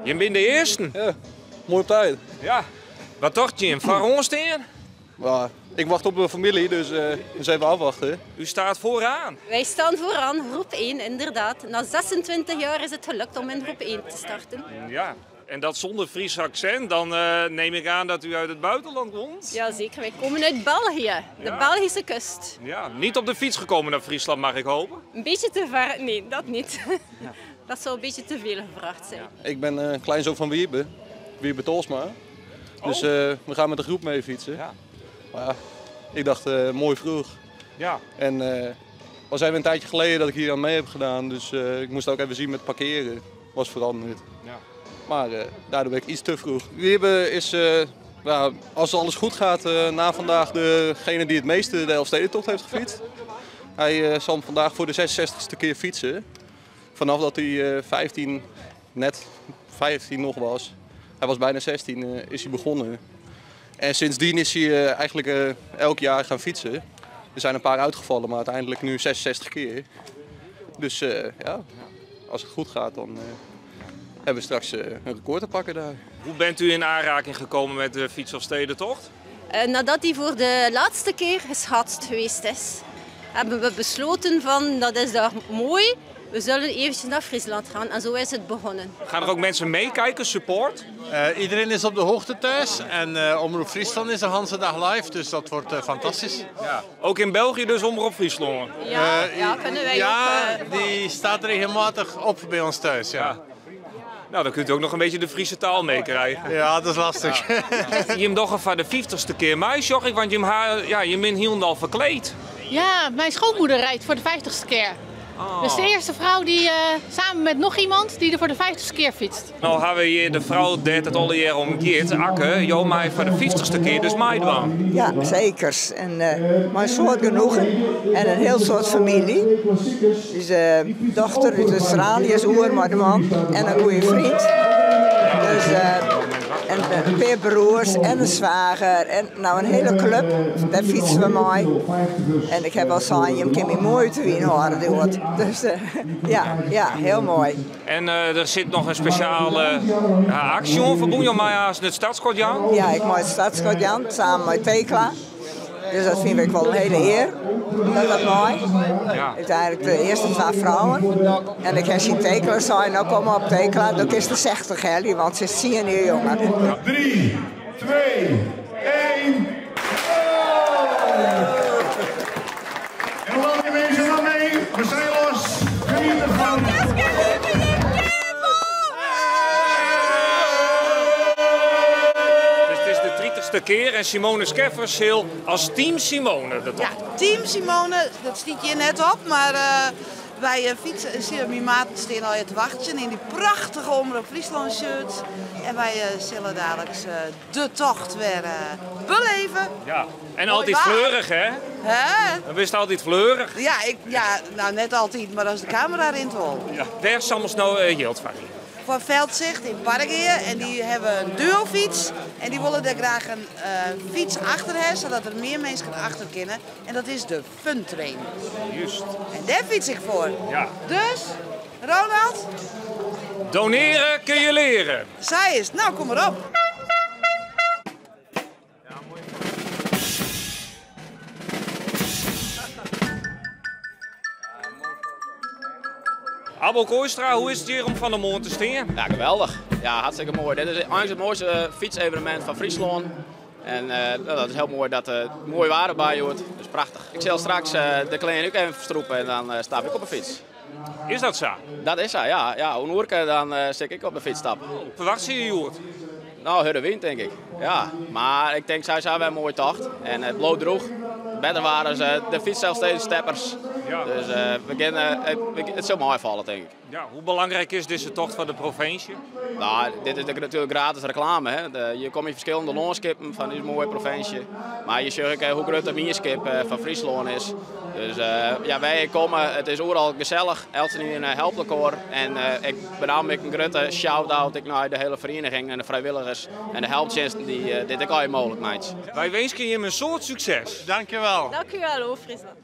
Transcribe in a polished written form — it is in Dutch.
Je bent de eerste. Ja, mooi op tijd. Ja. Wat dacht je? Van Ronstein? Ja, ik wacht op mijn familie, dus even afwachten. U staat vooraan. Wij staan vooraan, groep 1 inderdaad. Na 26 jaar is het gelukt om in groep 1 te starten. Ja. En dat zonder Fries accent, dan neem ik aan dat u uit het buitenland komt? Jazeker, wij komen uit België, de Belgische kust. Ja, niet op de fiets gekomen naar Friesland, mag ik hopen? Een beetje te ver, nee, dat niet. Ja. Dat zou een beetje te veel gevraagd zijn. Ja. Ik ben kleinzoon van Wiebe Tolsma. Dus we gaan met de groep mee fietsen. Ja. Maar ja, ik dacht, mooi vroeg. Ja. En was even een tijdje geleden dat ik hier aan mee heb gedaan, dus ik moest ook even zien met parkeren. Was veranderd. Ja. Maar daardoor ben ik iets te vroeg. Wiebe is, als alles goed gaat, na vandaag degene die het meeste de Elfstedentocht heeft gefietst. Hij zal vandaag voor de 66ste keer fietsen. Vanaf dat hij 15 nog was. Hij was bijna 16, is hij begonnen. En sindsdien is hij eigenlijk elk jaar gaan fietsen. Er zijn een paar uitgevallen, maar uiteindelijk nu 66 keer. Dus ja, als het goed gaat, dan hebben we straks een record te pakken daar. Hoe bent u in aanraking gekomen met de Fietselfstedentocht? Nadat hij voor de laatste keer geschatst geweest is, hebben we besloten van dat is daar mooi. We zullen eventjes naar Friesland gaan en zo is het begonnen. Gaan er ook mensen meekijken, support? Iedereen is op de hoogte thuis en Omroep Friesland is de hele dag live, dus dat wordt fantastisch. Ja. Ook in België dus Omroep Friesland? Ja, kunnen wij ook. Die staat regelmatig op bij ons thuis, ja. Nou, dan kunt u ook nog een beetje de Friese taal meekrijgen. Ja, dat is lastig. Ja. Je hem toch voor de 50ste keer mij, Jorg, want je bent helemaal verkleed. Ja, mijn schoonmoeder rijdt voor de 50ste keer. Oh. Dus de eerste vrouw die samen met nog iemand die er voor de 50ste keer fietst. Nou hebben we hier de vrouw die het alle jaar omgeeft, Akke, jou mij voor de 50ste keer dus meedoen. Ja, zeker. En mijn soort genoegen en een heel soort familie. Dus dochter uit Australië is oer met de man en een goede vriend. Dus en een paar broers en een zwager en nou een hele club, daar fietsen we mee. En ik heb al gezegd, je kan me mooi te wien horen. Dus ja, heel mooi. En er zit nog een speciale actie verbonden met het Stadskortjan? Ja, ik maak het Stadskortjan samen met Tekla. Dus dat vind ik wel een hele eer. Dat mooi. Ja. Uiteindelijk de eerste 2 vrouwen. En ik heb zien Tekla zijn, nou kom maar op Tekla, dan is de 60 Helly, want ze is 10 jaar jonger. 3, 2, 1. En laat die mensen dan mee. We zijn los. Geniet ervan. Keer en Simone Skeffers heel als Team Simone. Ja, Team Simone, dat stiet je net op, maar wij fietsen, mijn maten staan al te wachten in die prachtige Omroep Friesland shirts. En wij zullen dadelijk de tocht weer beleven. Ja, en altijd fleurig, hè? Dan ben je altijd fleurig. Ja, nou net altijd, maar als de camera erin wil. Ja. Waar is soms nou geld van? Van Veldzicht in Parkheer en die hebben een duofiets en die willen er graag een fiets achter hebben, zodat er meer mensen achter kunnen. En dat is de Fun Train. Juist. En daar fiets ik voor. Ja. Dus, Ronald? Doneren kun je leren. Zij is, nou kom maar op. Abel Kooistra, hoe is het hier om van de Moon te staan? Ja, geweldig. Ja, hartstikke mooi. Dit is eigenlijk het mooiste fietsevenement van Friesland. En dat is heel mooi dat er mooi water bij hoort. Dus prachtig. Ik zal straks de kleine ook even verstroepen en dan stap ik op een fiets. Is dat zo? Dat is zo, ja. Ja, hoe noerke, dan stik ik op de fiets stap. Verwacht je Joert? Nou, de wind denk ik. Ja, maar ik denk zij zijn wel een mooie tocht. En het bloot droeg. Beter waren ze de fiets zelfs steeds steppers. Ja. Dus het zal mooi vallen, denk ik. Ja, hoe belangrijk is deze tocht van de provincie? Nou, dit is natuurlijk gratis reclame. Hè. Je komt in verschillende loonskippen van deze mooie provincie. Maar je ziet ook hoe groot de mierskip van Friesland is. Dus ja, wij komen, het is overal gezellig. Elsen helpt elkaar. En ik bedank ik een grote shout-out naar de hele vereniging en de vrijwilligers en de helptjenesten die dit ook al mogelijk maken. Wij wensen je een soort succes. Dankjewel. Dank u wel, Friesland.